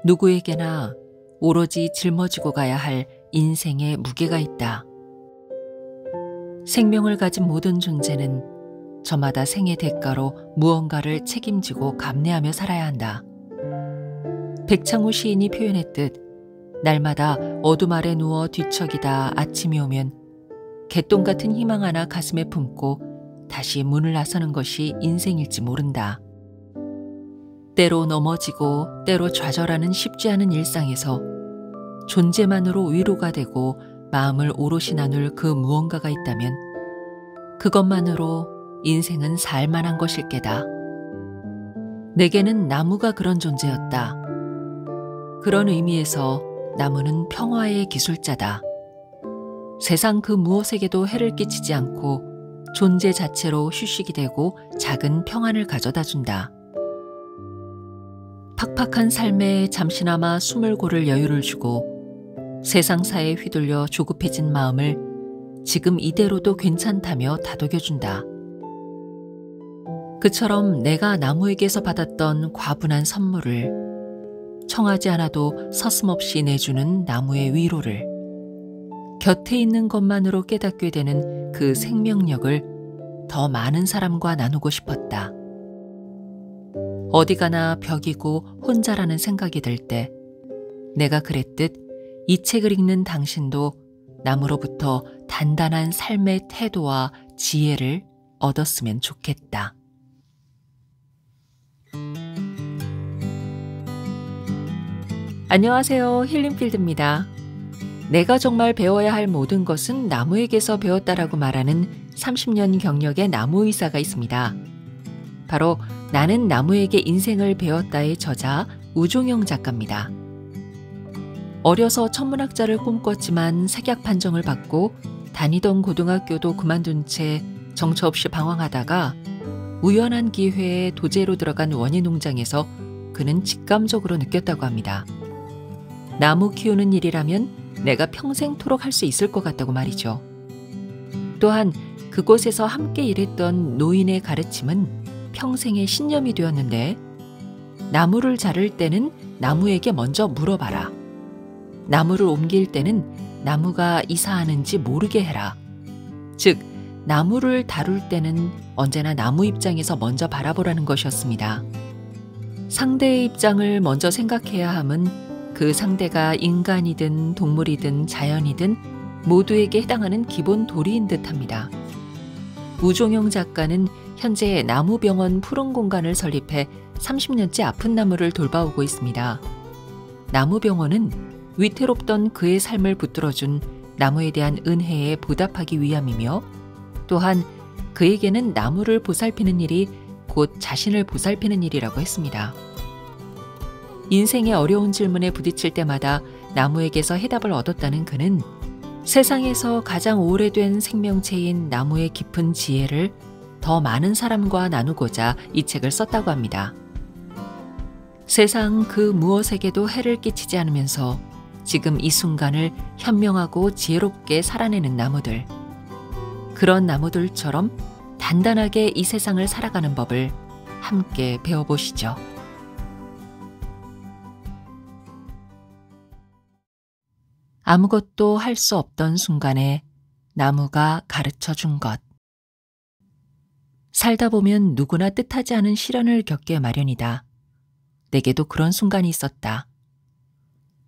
누구에게나 오로지 짊어지고 가야 할 인생의 무게가 있다. 생명을 가진 모든 존재는 저마다 생의 대가로 무언가를 책임지고 감내하며 살아야 한다. 백창호 시인이 표현했듯 날마다 어둠 아래 누워 뒤척이다 아침이 오면 개똥 같은 희망 하나 가슴에 품고 다시 문을 나서는 것이 인생일지 모른다. 때로 넘어지고 때로 좌절하는 쉽지 않은 일상에서 존재만으로 위로가 되고 마음을 오롯이 나눌 그 무언가가 있다면 그것만으로 인생은 살만한 것일 게다. 내게는 나무가 그런 존재였다. 그런 의미에서 나무는 평화의 기술자다. 세상 그 무엇에게도 해를 끼치지 않고 존재 자체로 휴식이 되고 작은 평안을 가져다 준다. 팍팍한 삶에 잠시나마 숨을 고를 여유를 주고 세상사에 휘둘려 조급해진 마음을 지금 이대로도 괜찮다며 다독여준다. 그처럼 내가 나무에게서 받았던 과분한 선물을 청하지 않아도 서슴없이 내주는 나무의 위로를 곁에 있는 것만으로 깨닫게 되는 그 생명력을 더 많은 사람과 나누고 싶었다. 어디 가나 벽이고 혼자라는 생각이 들 때 내가 그랬듯 이 책을 읽는 당신도 나무로부터 단단한 삶의 태도와 지혜를 얻었으면 좋겠다. 안녕하세요. 힐링필드입니다. 내가 정말 배워야 할 모든 것은 나무에게서 배웠다라고 말하는 30년 경력의 나무의사가 있습니다. 바로 나는 나무에게 인생을 배웠다의 저자 우종영 작가입니다. 어려서 천문학자를 꿈꿨지만 색약 판정을 받고 다니던 고등학교도 그만둔 채 정처 없이 방황하다가 우연한 기회에 도제로 들어간 원예 농장에서 그는 직감적으로 느꼈다고 합니다. 나무 키우는 일이라면 내가 평생토록 할 수 있을 것 같다고 말이죠. 또한 그곳에서 함께 일했던 노인의 가르침은 평생의 신념이 되었는데 나무를 자를 때는 나무에게 먼저 물어봐라. 나무를 옮길 때는 나무가 이사하는지 모르게 해라. 즉, 나무를 다룰 때는 언제나 나무 입장에서 먼저 바라보라는 것이었습니다. 상대의 입장을 먼저 생각해야 함은 그 상대가 인간이든 동물이든 자연이든 모두에게 해당하는 기본 도리인 듯합니다. 우종영 작가는 현재 나무병원 푸른 공간을 설립해 30년째 아픈 나무를 돌봐오고 있습니다. 나무병원은 위태롭던 그의 삶을 붙들어준 나무에 대한 은혜에 보답하기 위함이며 또한 그에게는 나무를 보살피는 일이 곧 자신을 보살피는 일이라고 했습니다. 인생의 어려운 질문에 부딪힐 때마다 나무에게서 해답을 얻었다는 그는 세상에서 가장 오래된 생명체인 나무의 깊은 지혜를 더 많은 사람과 나누고자 이 책을 썼다고 합니다. 세상 그 무엇에게도 해를 끼치지 않으면서 지금 이 순간을 현명하고 지혜롭게 살아내는 나무들. 그런 나무들처럼 단단하게 이 세상을 살아가는 법을 함께 배워보시죠. 아무것도 할 수 없던 순간에 나무가 가르쳐 준 것. 살다 보면 누구나 뜻하지 않은 시련을 겪게 마련이다. 내게도 그런 순간이 있었다.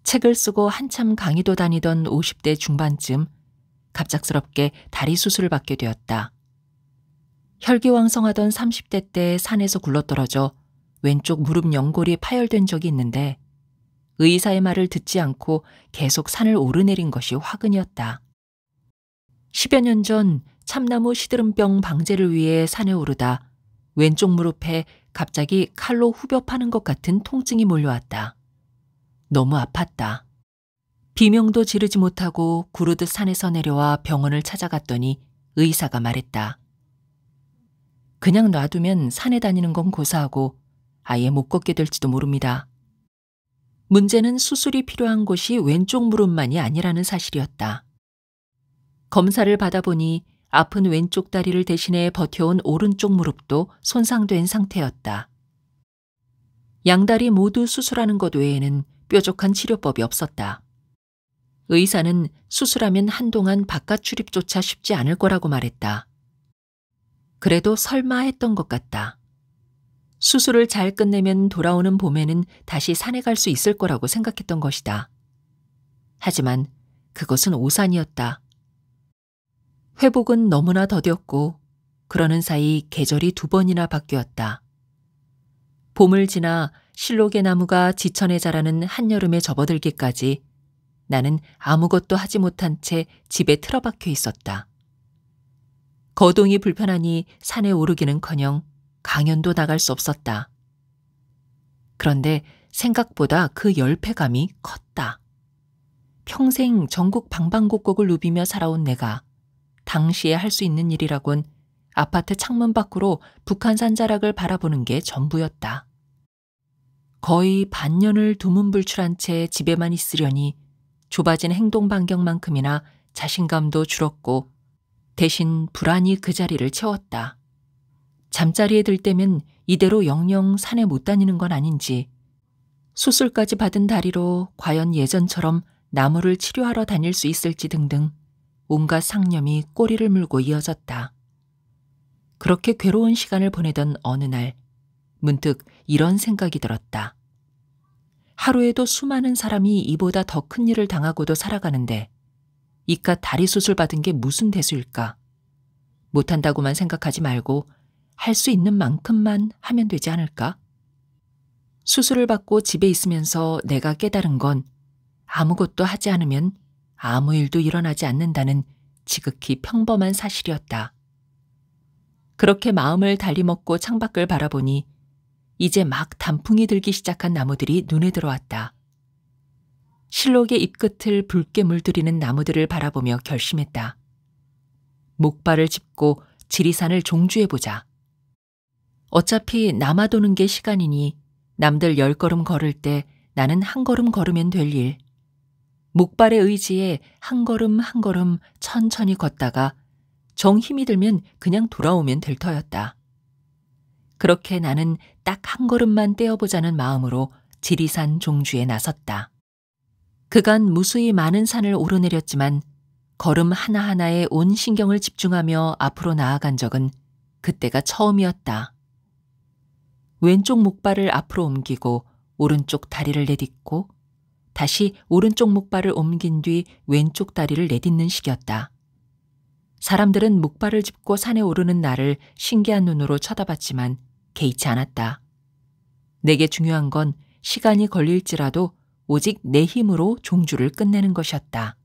책을 쓰고 한참 강의도 다니던 50대 중반쯤 갑작스럽게 다리 수술을 받게 되었다. 혈기왕성하던 30대 때 산에서 굴러떨어져 왼쪽 무릎 연골이 파열된 적이 있는데 의사의 말을 듣지 않고 계속 산을 오르내린 것이 화근이었다. 10여 년 전 참나무 시드름병 방제를 위해 산에 오르다 왼쪽 무릎에 갑자기 칼로 후벼 파는 것 같은 통증이 몰려왔다. 너무 아팠다. 비명도 지르지 못하고 구르듯 산에서 내려와 병원을 찾아갔더니 의사가 말했다. 그냥 놔두면 산에 다니는 건 고사하고 아예 못 걷게 될지도 모릅니다. 문제는 수술이 필요한 곳이 왼쪽 무릎만이 아니라는 사실이었다. 검사를 받아보니 아픈 왼쪽 다리를 대신해 버텨온 오른쪽 무릎도 손상된 상태였다. 양다리 모두 수술하는 것 외에는 뾰족한 치료법이 없었다. 의사는 수술하면 한동안 바깥 출입조차 쉽지 않을 거라고 말했다. 그래도 설마 했던 것 같다. 수술을 잘 끝내면 돌아오는 봄에는 다시 산에 갈 수 있을 거라고 생각했던 것이다. 하지만 그것은 오산이었다. 회복은 너무나 더뎠고 그러는 사이 계절이 2번이나 바뀌었다. 봄을 지나 실록의 나무가 지천에 자라는 한여름에 접어들기까지 나는 아무것도 하지 못한 채 집에 틀어박혀 있었다. 거동이 불편하니 산에 오르기는커녕 강연도 나갈 수 없었다. 그런데 생각보다 그 열패감이 컸다. 평생 전국 방방곡곡을 누비며 살아온 내가 당시에 할 수 있는 일이라곤 아파트 창문 밖으로 북한산 자락을 바라보는 게 전부였다. 거의 반년을 두문불출한 채 집에만 있으려니 좁아진 행동 반경만큼이나 자신감도 줄었고 대신 불안이 그 자리를 채웠다. 잠자리에 들 때면 이대로 영영 산에 못 다니는 건 아닌지, 수술까지 받은 다리로 과연 예전처럼 나무를 치료하러 다닐 수 있을지 등등 온갖 상념이 꼬리를 물고 이어졌다. 그렇게 괴로운 시간을 보내던 어느 날 문득 이런 생각이 들었다. 하루에도 수많은 사람이 이보다 더 큰 일을 당하고도 살아가는데 이깟 다리 수술 받은 게 무슨 대수일까? 못한다고만 생각하지 말고 할 수 있는 만큼만 하면 되지 않을까? 수술을 받고 집에 있으면서 내가 깨달은 건 아무것도 하지 않으면 아무 일도 일어나지 않는다는 지극히 평범한 사실이었다. 그렇게 마음을 달리 먹고 창밖을 바라보니 이제 막 단풍이 들기 시작한 나무들이 눈에 들어왔다. 실록의 잎끝을 붉게 물들이는 나무들을 바라보며 결심했다. 목발을 짚고 지리산을 종주해보자. 어차피 남아도는 게 시간이니 남들 10걸음 걸을 때 나는 1걸음 걸으면 될 일. 목발의 의지에 한 걸음 한 걸음 천천히 걷다가 정 힘이 들면 그냥 돌아오면 될 터였다. 그렇게 나는 딱 1걸음만 떼어보자는 마음으로 지리산 종주에 나섰다. 그간 무수히 많은 산을 오르내렸지만 걸음 하나하나에 온 신경을 집중하며 앞으로 나아간 적은 그때가 처음이었다. 왼쪽 목발을 앞으로 옮기고 오른쪽 다리를 내딛고 다시 오른쪽 목발을 옮긴 뒤 왼쪽 다리를 내딛는 식이었다. 사람들은 목발을 짚고 산에 오르는 나를 신기한 눈으로 쳐다봤지만 개의치 않았다. 내게 중요한 건 시간이 걸릴지라도 오직 내 힘으로 종주를 끝내는 것이었다.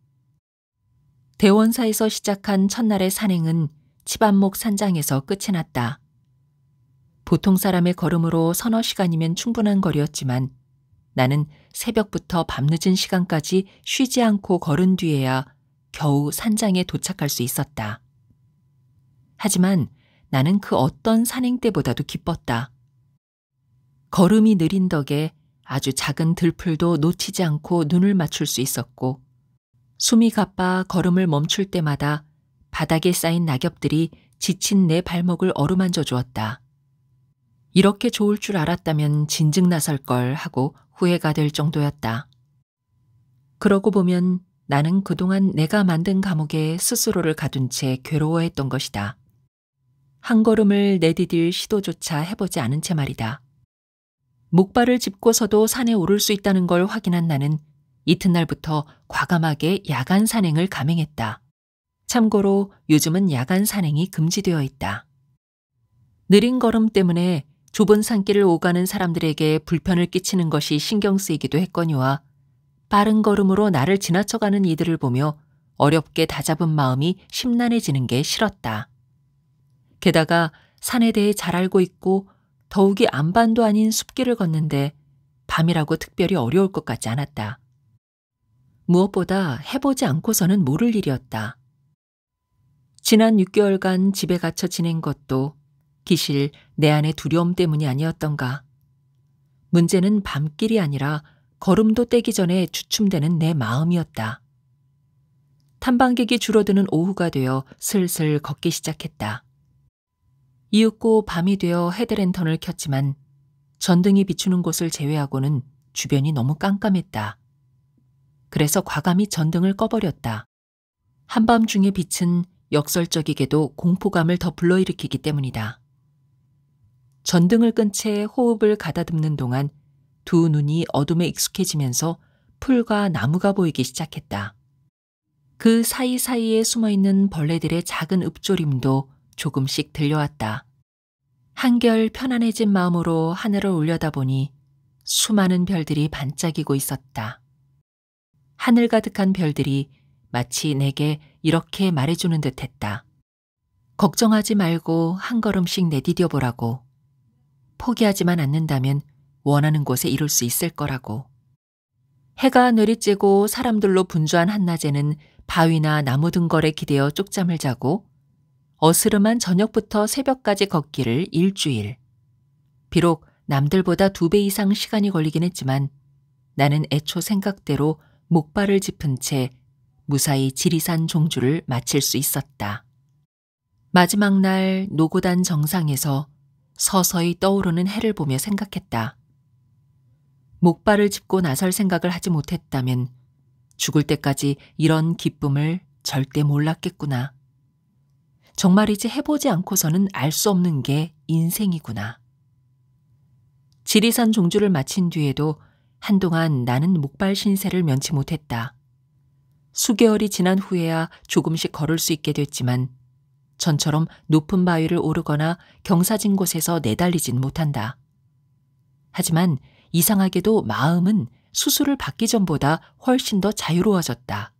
대원사에서 시작한 첫날의 산행은 치반목 산장에서 끝이 났다. 보통 사람의 걸음으로 서너 시간이면 충분한 거리였지만 나는 새벽부터 밤늦은 시간까지 쉬지 않고 걸은 뒤에야 겨우 산장에 도착할 수 있었다. 하지만 나는 그 어떤 산행 때보다도 기뻤다. 걸음이 느린 덕에 아주 작은 들풀도 놓치지 않고 눈을 맞출 수 있었고 숨이 가빠 걸음을 멈출 때마다 바닥에 쌓인 낙엽들이 지친 내 발목을 어루만져 주었다. 이렇게 좋을 줄 알았다면 진즉 나설 걸 하고 후회가 될 정도였다. 그러고 보면 나는 그동안 내가 만든 감옥에 스스로를 가둔 채 괴로워했던 것이다. 한 걸음을 내디딜 시도조차 해보지 않은 채 말이다. 목발을 짚고서도 산에 오를 수 있다는 걸 확인한 나는 이튿날부터 과감하게 야간 산행을 감행했다. 참고로 요즘은 야간 산행이 금지되어 있다. 느린 걸음 때문에 좁은 산길을 오가는 사람들에게 불편을 끼치는 것이 신경 쓰이기도 했거니와 빠른 걸음으로 나를 지나쳐가는 이들을 보며 어렵게 다잡은 마음이 심란해지는 게 싫었다. 게다가 산에 대해 잘 알고 있고 더욱이 안반도 아닌 숲길을 걷는데 밤이라고 특별히 어려울 것 같지 않았다. 무엇보다 해보지 않고서는 모를 일이었다. 지난 6개월간 집에 갇혀 지낸 것도 기실 내 안의 두려움 때문이 아니었던가. 문제는 밤길이 아니라 걸음도 떼기 전에 주춤대는 내 마음이었다. 탐방객이 줄어드는 오후가 되어 슬슬 걷기 시작했다. 이윽고 밤이 되어 헤드랜턴을 켰지만 전등이 비추는 곳을 제외하고는 주변이 너무 깜깜했다. 그래서 과감히 전등을 꺼버렸다. 한밤중의 빛은 역설적이게도 공포감을 더 불러일으키기 때문이다. 전등을 끈 채 호흡을 가다듬는 동안 두 눈이 어둠에 익숙해지면서 풀과 나무가 보이기 시작했다. 그 사이사이에 숨어있는 벌레들의 작은 읊조림도 조금씩 들려왔다. 한결 편안해진 마음으로 하늘을 올려다보니 수많은 별들이 반짝이고 있었다. 하늘 가득한 별들이 마치 내게 이렇게 말해주는 듯했다. 걱정하지 말고 한 걸음씩 내디뎌 보라고. 포기하지만 않는다면 원하는 곳에 이룰 수 있을 거라고. 해가 내리쬐고 사람들로 분주한 한낮에는 바위나 나무 등걸에 기대어 쪽잠을 자고 어스름한 저녁부터 새벽까지 걷기를 일주일. 비록 남들보다 2배 이상 시간이 걸리긴 했지만 나는 애초 생각대로 목발을 짚은 채 무사히 지리산 종주를 마칠 수 있었다. 마지막 날 노고단 정상에서 서서히 떠오르는 해를 보며 생각했다. 목발을 짚고 나설 생각을 하지 못했다면 죽을 때까지 이런 기쁨을 절대 몰랐겠구나. 정말이지 해보지 않고서는 알 수 없는 게 인생이구나. 지리산 종주를 마친 뒤에도 한동안 나는 목발 신세를 면치 못했다. 수개월이 지난 후에야 조금씩 걸을 수 있게 됐지만 전처럼 높은 바위를 오르거나 경사진 곳에서 내달리진 못한다. 하지만 이상하게도 마음은 수술을 받기 전보다 훨씬 더 자유로워졌다.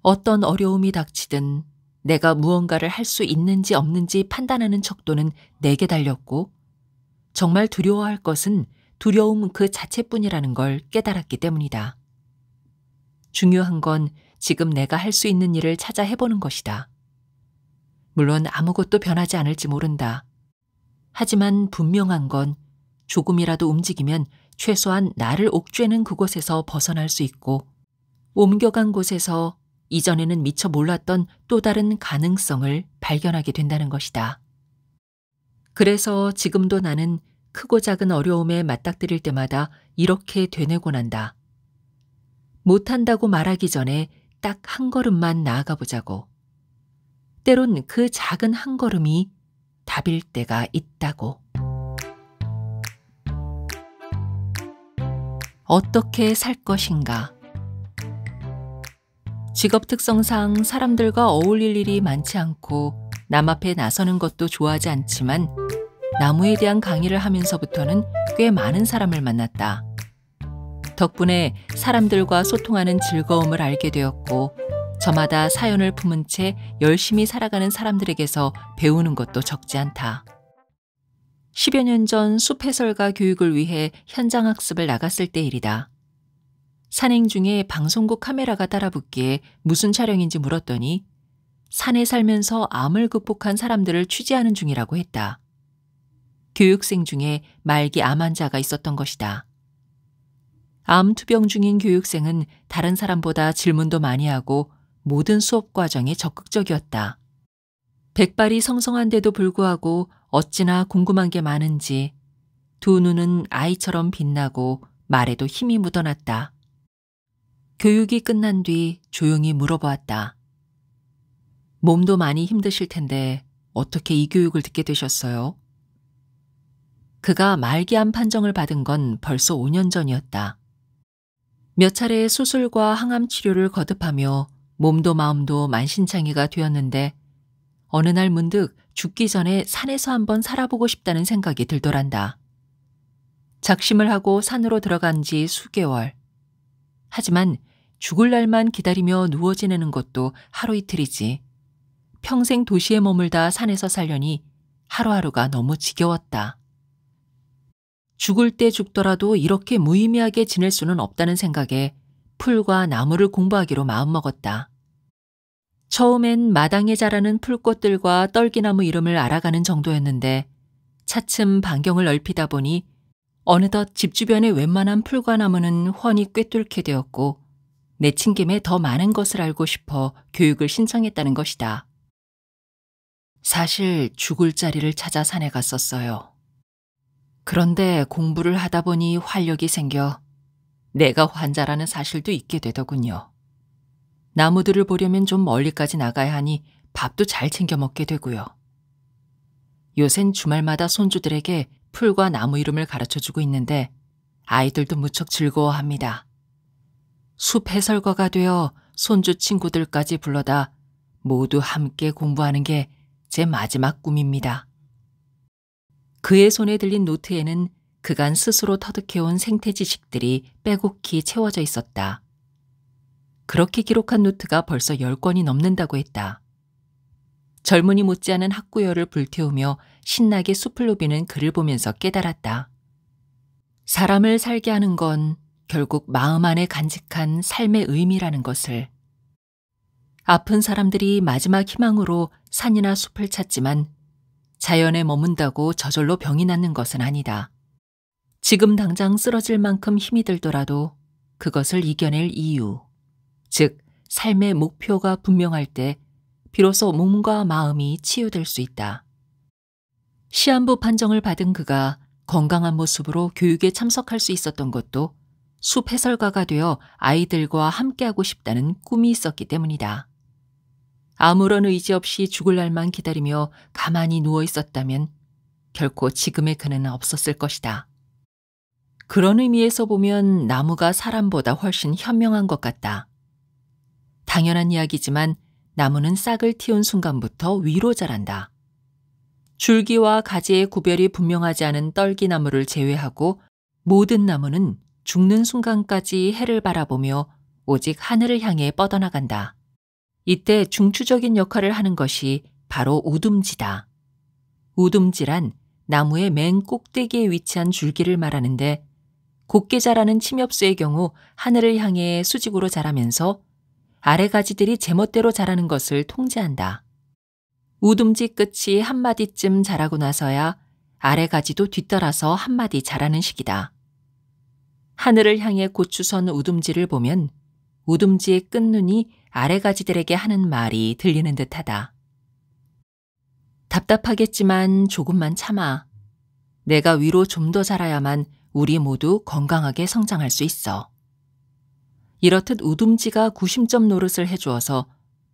어떤 어려움이 닥치든 내가 무언가를 할 수 있는지 없는지 판단하는 척도는 내게 달렸고 정말 두려워할 것은 두려움 그 자체뿐이라는 걸 깨달았기 때문이다. 중요한 건 지금 내가 할 수 있는 일을 찾아 해보는 것이다. 물론 아무것도 변하지 않을지 모른다. 하지만 분명한 건 조금이라도 움직이면 최소한 나를 옥죄는 그곳에서 벗어날 수 있고 옮겨간 곳에서 이전에는 미처 몰랐던 또 다른 가능성을 발견하게 된다는 것이다. 그래서 지금도 나는 크고 작은 어려움에 맞닥뜨릴 때마다 이렇게 되뇌곤 한다. 못한다고 말하기 전에 딱 한 걸음만 나아가 보자고. 때론 그 작은 한 걸음이 답일 때가 있다고. 어떻게 살 것인가? 직업 특성상 사람들과 어울릴 일이 많지 않고 남 앞에 나서는 것도 좋아하지 않지만 나무에 대한 강의를 하면서부터는 꽤 많은 사람을 만났다. 덕분에 사람들과 소통하는 즐거움을 알게 되었고 저마다 사연을 품은 채 열심히 살아가는 사람들에게서 배우는 것도 적지 않다. 10여 년 전 숲해설가 교육을 위해 현장학습을 나갔을 때 일이다. 산행 중에 방송국 카메라가 따라붙기에 무슨 촬영인지 물었더니 산에 살면서 암을 극복한 사람들을 취재하는 중이라고 했다. 교육생 중에 말기 암 환자가 있었던 것이다. 암 투병 중인 교육생은 다른 사람보다 질문도 많이 하고 모든 수업 과정에 적극적이었다. 백발이 성성한데도 불구하고 어찌나 궁금한 게 많은지 두 눈은 아이처럼 빛나고 말에도 힘이 묻어났다. 교육이 끝난 뒤 조용히 물어보았다. 몸도 많이 힘드실 텐데 어떻게 이 교육을 듣게 되셨어요? 그가 말기암 판정을 받은 건 벌써 5년 전이었다. 몇 차례 수술과 항암 치료를 거듭하며 몸도 마음도 만신창이가 되었는데 어느 날 문득 죽기 전에 산에서 한번 살아보고 싶다는 생각이 들더란다. 작심을 하고 산으로 들어간 지 수개월. 하지만 죽을 날만 기다리며 누워 지내는 것도 하루 이틀이지. 평생 도시에 머물다 산에서 살려니 하루하루가 너무 지겨웠다. 죽을 때 죽더라도 이렇게 무의미하게 지낼 수는 없다는 생각에 풀과 나무를 공부하기로 마음먹었다. 처음엔 마당에 자라는 풀꽃들과 떨기나무 이름을 알아가는 정도였는데 차츰 반경을 넓히다 보니 어느덧 집 주변의 웬만한 풀과 나무는 훤히 꿰뚫게 되었고 내친 김에 더 많은 것을 알고 싶어 교육을 신청했다는 것이다. 사실 죽을 자리를 찾아 산에 갔었어요. 그런데 공부를 하다 보니 활력이 생겨 내가 환자라는 사실도 잊게 되더군요. 나무들을 보려면 좀 멀리까지 나가야 하니 밥도 잘 챙겨 먹게 되고요. 요샌 주말마다 손주들에게 풀과 나무 이름을 가르쳐주고 있는데 아이들도 무척 즐거워합니다. 숲 해설가가 되어 손주 친구들까지 불러다 모두 함께 공부하는 게 제 마지막 꿈입니다. 그의 손에 들린 노트에는 그간 스스로 터득해온 생태 지식들이 빼곡히 채워져 있었다. 그렇게 기록한 노트가 벌써 10권이 넘는다고 했다. 젊은이 못지않은 학구열을 불태우며 신나게 숲을 누비는 그를 보면서 깨달았다. 사람을 살게 하는 건 결국 마음 안에 간직한 삶의 의미라는 것을. 아픈 사람들이 마지막 희망으로 산이나 숲을 찾지만 자연에 머문다고 저절로 병이 낫는 것은 아니다. 지금 당장 쓰러질 만큼 힘이 들더라도 그것을 이겨낼 이유, 즉 삶의 목표가 분명할 때 비로소 몸과 마음이 치유될 수 있다. 시한부 판정을 받은 그가 건강한 모습으로 교육에 참석할 수 있었던 것도 숲 해설가가 되어 아이들과 함께하고 싶다는 꿈이 있었기 때문이다. 아무런 의지 없이 죽을 날만 기다리며 가만히 누워 있었다면 결코 지금의 그는 없었을 것이다. 그런 의미에서 보면 나무가 사람보다 훨씬 현명한 것 같다. 당연한 이야기지만 나무는 싹을 틔운 순간부터 위로 자란다. 줄기와 가지의 구별이 분명하지 않은 떨기나무를 제외하고 모든 나무는 죽는 순간까지 해를 바라보며 오직 하늘을 향해 뻗어나간다. 이때 중추적인 역할을 하는 것이 바로 우둠지다. 우둠지란 나무의 맨 꼭대기에 위치한 줄기를 말하는데 곱게 자라는 침엽수의 경우 하늘을 향해 수직으로 자라면서 아래 가지들이 제멋대로 자라는 것을 통제한다. 우둠지 끝이 한 마디쯤 자라고 나서야 아래 가지도 뒤따라서 한 마디 자라는 시기다. 하늘을 향해 고추선 우둠지를 보면 우둠지의 끝눈이 아래 가지들에게 하는 말이 들리는 듯하다. 답답하겠지만 조금만 참아. 내가 위로 좀 더 자라야만 우리 모두 건강하게 성장할 수 있어. 이렇듯 우둠지가 구심점 노릇을 해주어서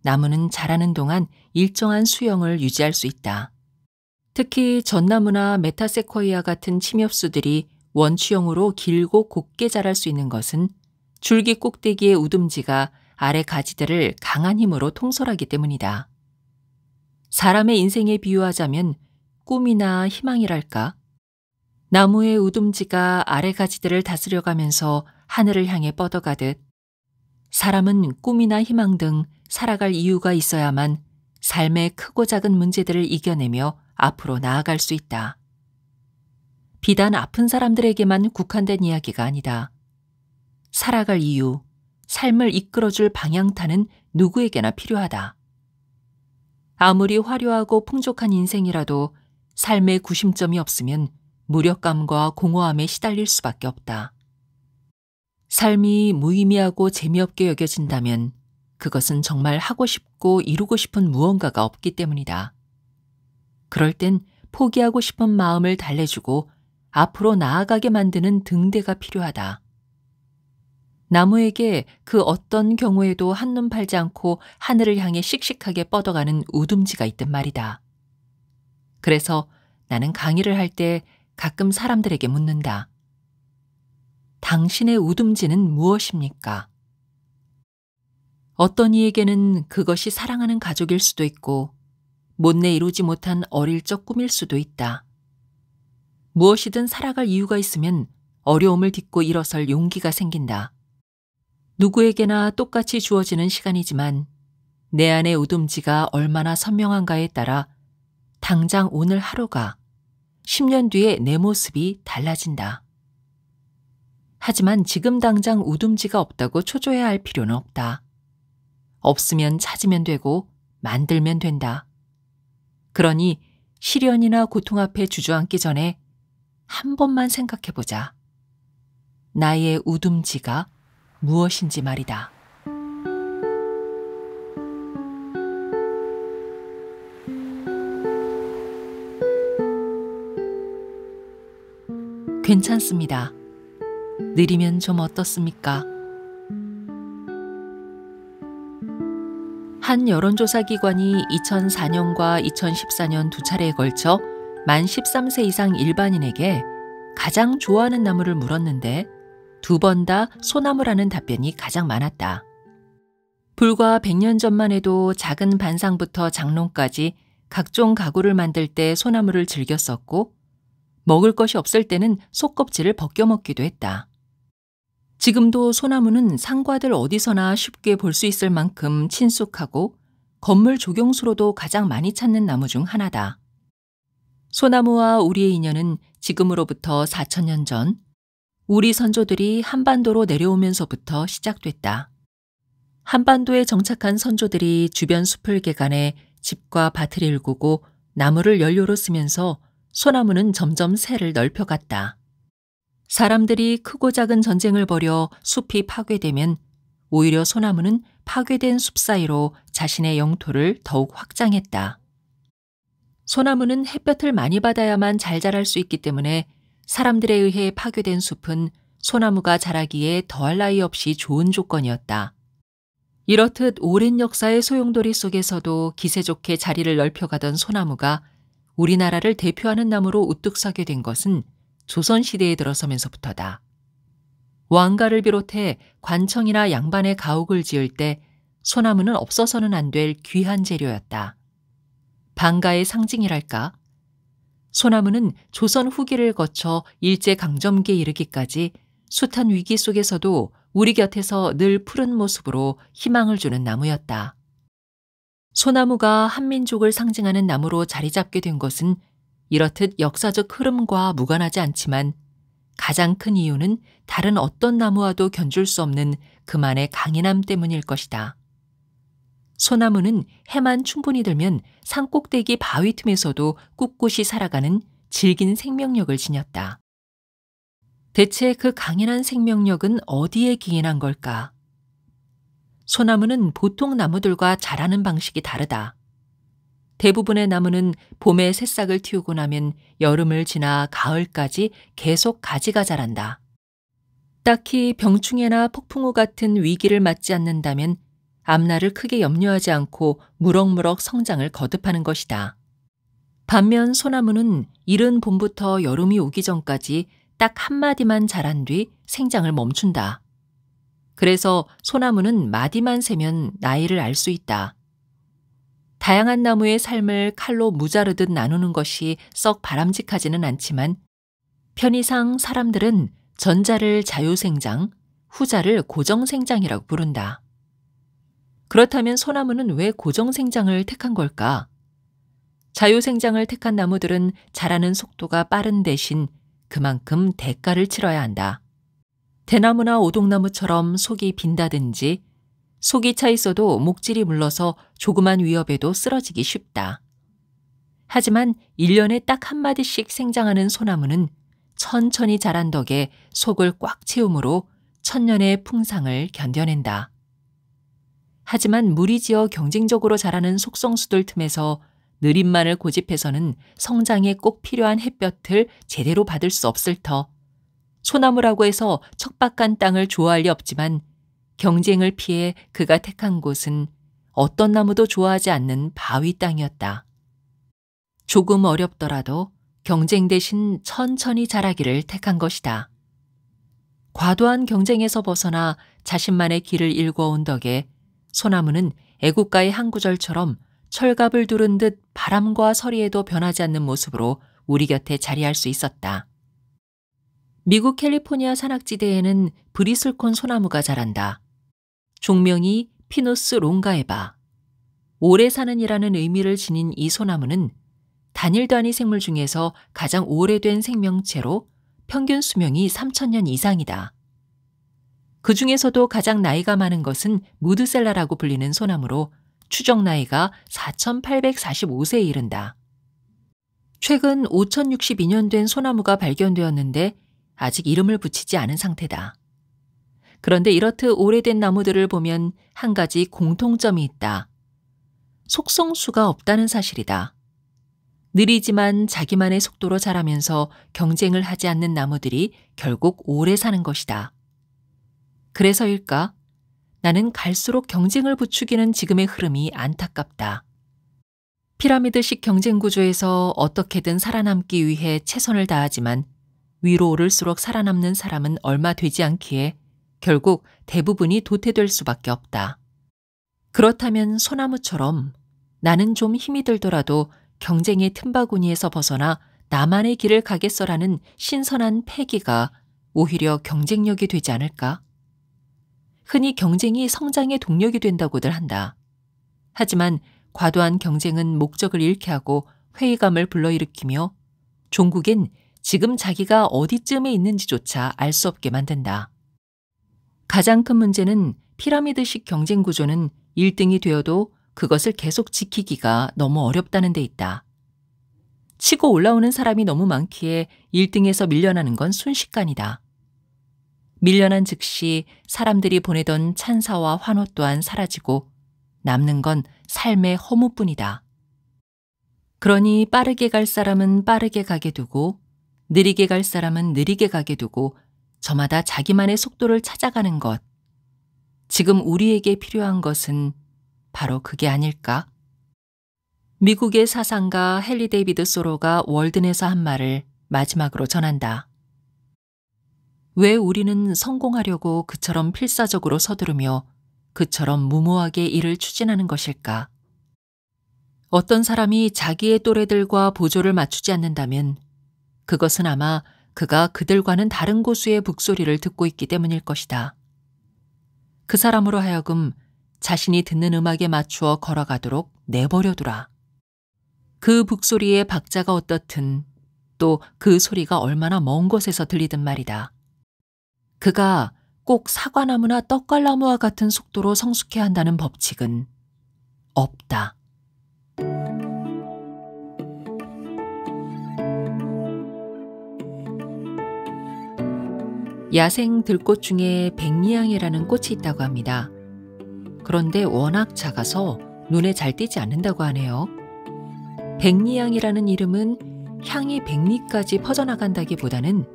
나무는 자라는 동안 일정한 수영을 유지할 수 있다. 특히 전나무나 메타세코이아 같은 침엽수들이 원추형으로 길고 곱게 자랄 수 있는 것은 줄기 꼭대기의 우둠지가 아래 가지들을 강한 힘으로 통솔하기 때문이다. 사람의 인생에 비유하자면 꿈이나 희망이랄까? 나무의 우둠지가 아래 가지들을 다스려가면서 하늘을 향해 뻗어가듯 사람은 꿈이나 희망 등 살아갈 이유가 있어야만 삶의 크고 작은 문제들을 이겨내며 앞으로 나아갈 수 있다. 비단 아픈 사람들에게만 국한된 이야기가 아니다. 살아갈 이유, 삶을 이끌어줄 방향타는 누구에게나 필요하다. 아무리 화려하고 풍족한 인생이라도 삶의 구심점이 없으면 무력감과 공허함에 시달릴 수밖에 없다. 삶이 무의미하고 재미없게 여겨진다면 그것은 정말 하고 싶고 이루고 싶은 무언가가 없기 때문이다. 그럴 땐 포기하고 싶은 마음을 달래주고 앞으로 나아가게 만드는 등대가 필요하다. 나무에게 그 어떤 경우에도 한눈 팔지 않고 하늘을 향해 씩씩하게 뻗어가는 우둠지가 있단 말이다. 그래서 나는 강의를 할 때 가끔 사람들에게 묻는다. 당신의 우둠지는 무엇입니까? 어떤 이에게는 그것이 사랑하는 가족일 수도 있고 못내 이루지 못한 어릴 적 꿈일 수도 있다. 무엇이든 살아갈 이유가 있으면 어려움을 딛고 일어설 용기가 생긴다. 누구에게나 똑같이 주어지는 시간이지만 내 안의 우둠지가 얼마나 선명한가에 따라 당장 오늘 하루가 10년 뒤에 내 모습이 달라진다. 하지만 지금 당장 우둠지가 없다고 초조해야 할 필요는 없다. 없으면 찾으면 되고 만들면 된다. 그러니 시련이나 고통 앞에 주저앉기 전에 한 번만 생각해보자. 나의 우둠지가 무엇인지 말이다. 괜찮습니다. 느리면 좀 어떻습니까? 한 여론조사 기관이 2004년과 2014년 두 차례에 걸쳐 만 13세 이상 일반인에게 가장 좋아하는 나무를 물었는데 두 번 다 소나무라는 답변이 가장 많았다. 불과 100년 전만 해도 작은 반상부터 장롱까지 각종 가구를 만들 때 소나무를 즐겨 썼고 먹을 것이 없을 때는 속껍질을 벗겨 먹기도 했다. 지금도 소나무는 상가들 어디서나 쉽게 볼 수 있을 만큼 친숙하고 건물 조경수로도 가장 많이 찾는 나무 중 하나다. 소나무와 우리의 인연은 지금으로부터 4,000년 전 우리 선조들이 한반도로 내려오면서부터 시작됐다. 한반도에 정착한 선조들이 주변 숲을 개간해 집과 밭을 일구고 나무를 연료로 쓰면서 소나무는 점점 세를 넓혀갔다. 사람들이 크고 작은 전쟁을 벌여 숲이 파괴되면 오히려 소나무는 파괴된 숲 사이로 자신의 영토를 더욱 확장했다. 소나무는 햇볕을 많이 받아야만 잘 자랄 수 있기 때문에 사람들에 의해 파괴된 숲은 소나무가 자라기에 더할 나위 없이 좋은 조건이었다. 이렇듯 오랜 역사의 소용돌이 속에서도 기세 좋게 자리를 넓혀가던 소나무가 우리나라를 대표하는 나무로 우뚝 서게 된 것은 조선시대에 들어서면서부터다. 왕가를 비롯해 관청이나 양반의 가옥을 지을 때 소나무는 없어서는 안 될 귀한 재료였다. 방가의 상징이랄까? 소나무는 조선 후기를 거쳐 일제강점기에 이르기까지 숱한 위기 속에서도 우리 곁에서 늘 푸른 모습으로 희망을 주는 나무였다. 소나무가 한민족을 상징하는 나무로 자리 잡게 된 것은 이렇듯 역사적 흐름과 무관하지 않지만 가장 큰 이유는 다른 어떤 나무와도 견줄 수 없는 그만의 강인함 때문일 것이다. 소나무는 해만 충분히 들면 산꼭대기 바위 틈에서도 꿋꿋이 살아가는 질긴 생명력을 지녔다. 대체 그 강인한 생명력은 어디에 기인한 걸까? 소나무는 보통 나무들과 자라는 방식이 다르다. 대부분의 나무는 봄에 새싹을 틔우고 나면 여름을 지나 가을까지 계속 가지가 자란다. 딱히 병충해나 폭풍우 같은 위기를 맞지 않는다면 앞날을 크게 염려하지 않고 무럭무럭 성장을 거듭하는 것이다. 반면 소나무는 이른 봄부터 여름이 오기 전까지 딱 한마디만 자란 뒤 생장을 멈춘다. 그래서 소나무는 마디만 세면 나이를 알 수 있다. 다양한 나무의 삶을 칼로 무자르듯 나누는 것이 썩 바람직하지는 않지만 편의상 사람들은 전자를 자유생장, 후자를 고정생장이라고 부른다. 그렇다면 소나무는 왜 고정생장을 택한 걸까? 자유생장을 택한 나무들은 자라는 속도가 빠른 대신 그만큼 대가를 치러야 한다. 대나무나 오동나무처럼 속이 빈다든지 속이 차 있어도 목질이 물러서 조그만 위협에도 쓰러지기 쉽다. 하지만 1년에 딱 한마디씩 생장하는 소나무는 천천히 자란 덕에 속을 꽉 채우므로 천년의 풍상을 견뎌낸다. 하지만 무리지어 경쟁적으로 자라는 속성수들 틈에서 느림만을 고집해서는 성장에 꼭 필요한 햇볕을 제대로 받을 수 없을 터 소나무라고 해서 척박한 땅을 좋아할 리 없지만 경쟁을 피해 그가 택한 곳은 어떤 나무도 좋아하지 않는 바위 땅이었다. 조금 어렵더라도 경쟁 대신 천천히 자라기를 택한 것이다. 과도한 경쟁에서 벗어나 자신만의 길을 일궈온 덕에 소나무는 애국가의 한 구절처럼 철갑을 두른 듯 바람과 서리에도 변하지 않는 모습으로 우리 곁에 자리할 수 있었다. 미국 캘리포니아 산악지대에는 브리슬콘 소나무가 자란다. 종명이 피누스 롱가에바. 오래 사는이라는 의미를 지닌 이 소나무는 단일 단위 생물 중에서 가장 오래된 생명체로 평균 수명이 3,000년 이상이다. 그 중에서도 가장 나이가 많은 것은 무드셀라라고 불리는 소나무로 추정 나이가 4,845세에 이른다. 최근 5,062년 된 소나무가 발견되었는데 아직 이름을 붙이지 않은 상태다. 그런데 이렇듯 오래된 나무들을 보면 한 가지 공통점이 있다. 속성수가 없다는 사실이다. 느리지만 자기만의 속도로 자라면서 경쟁을 하지 않는 나무들이 결국 오래 사는 것이다. 그래서일까? 나는 갈수록 경쟁을 부추기는 지금의 흐름이 안타깝다. 피라미드식 경쟁 구조에서 어떻게든 살아남기 위해 최선을 다하지만 위로 오를수록 살아남는 사람은 얼마 되지 않기에 결국 대부분이 도태될 수밖에 없다. 그렇다면 소나무처럼 나는 좀 힘이 들더라도 경쟁의 틈바구니에서 벗어나 나만의 길을 가겠어라는 신선한 패기가 오히려 경쟁력이 되지 않을까? 흔히 경쟁이 성장의 동력이 된다고들 한다. 하지만 과도한 경쟁은 목적을 잃게 하고 회의감을 불러일으키며 종국엔 지금 자기가 어디쯤에 있는지조차 알 수 없게 만든다. 가장 큰 문제는 피라미드식 경쟁 구조는 1등이 되어도 그것을 계속 지키기가 너무 어렵다는 데 있다. 치고 올라오는 사람이 너무 많기에 1등에서 밀려나는 건 순식간이다. 밀려난 즉시 사람들이 보내던 찬사와 환호 또한 사라지고 남는 건 삶의 허무뿐이다. 그러니 빠르게 갈 사람은 빠르게 가게 두고 느리게 갈 사람은 느리게 가게 두고 저마다 자기만의 속도를 찾아가는 것. 지금 우리에게 필요한 것은 바로 그게 아닐까? 미국의 사상가 헨리 데이비드 소로가 월든에서 한 말을 마지막으로 전한다. 왜 우리는 성공하려고 그처럼 필사적으로 서두르며 그처럼 무모하게 일을 추진하는 것일까? 어떤 사람이 자기의 또래들과 보조를 맞추지 않는다면 그것은 아마 그가 그들과는 다른 고수의 북소리를 듣고 있기 때문일 것이다. 그 사람으로 하여금 자신이 듣는 음악에 맞추어 걸어가도록 내버려두라. 그 북소리의 박자가 어떻든 또 그 소리가 얼마나 먼 곳에서 들리든 말이다. 그가 꼭 사과나무나 떡갈나무와 같은 속도로 성숙해야 한다는 법칙은 없다. 야생 들꽃 중에 백리향이라는 꽃이 있다고 합니다. 그런데 워낙 작아서 눈에 잘 띄지 않는다고 하네요. 백리향이라는 이름은 향이 백리까지 퍼져나간다기보다는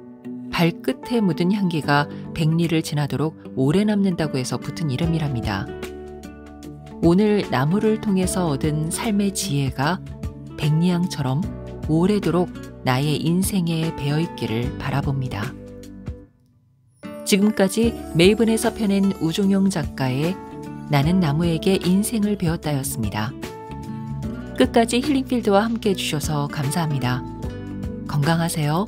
발끝에 묻은 향기가 백리를 지나도록 오래 남는다고 해서 붙은 이름이랍니다. 오늘 나무를 통해서 얻은 삶의 지혜가 백리향처럼 오래도록 나의 인생에 배어있기를 바라봅니다. 지금까지 메이븐에서 펴낸 우종용 작가의 나는 나무에게 인생을 배웠다였습니다. 끝까지 힐링필드와 함께 해주셔서 감사합니다. 건강하세요.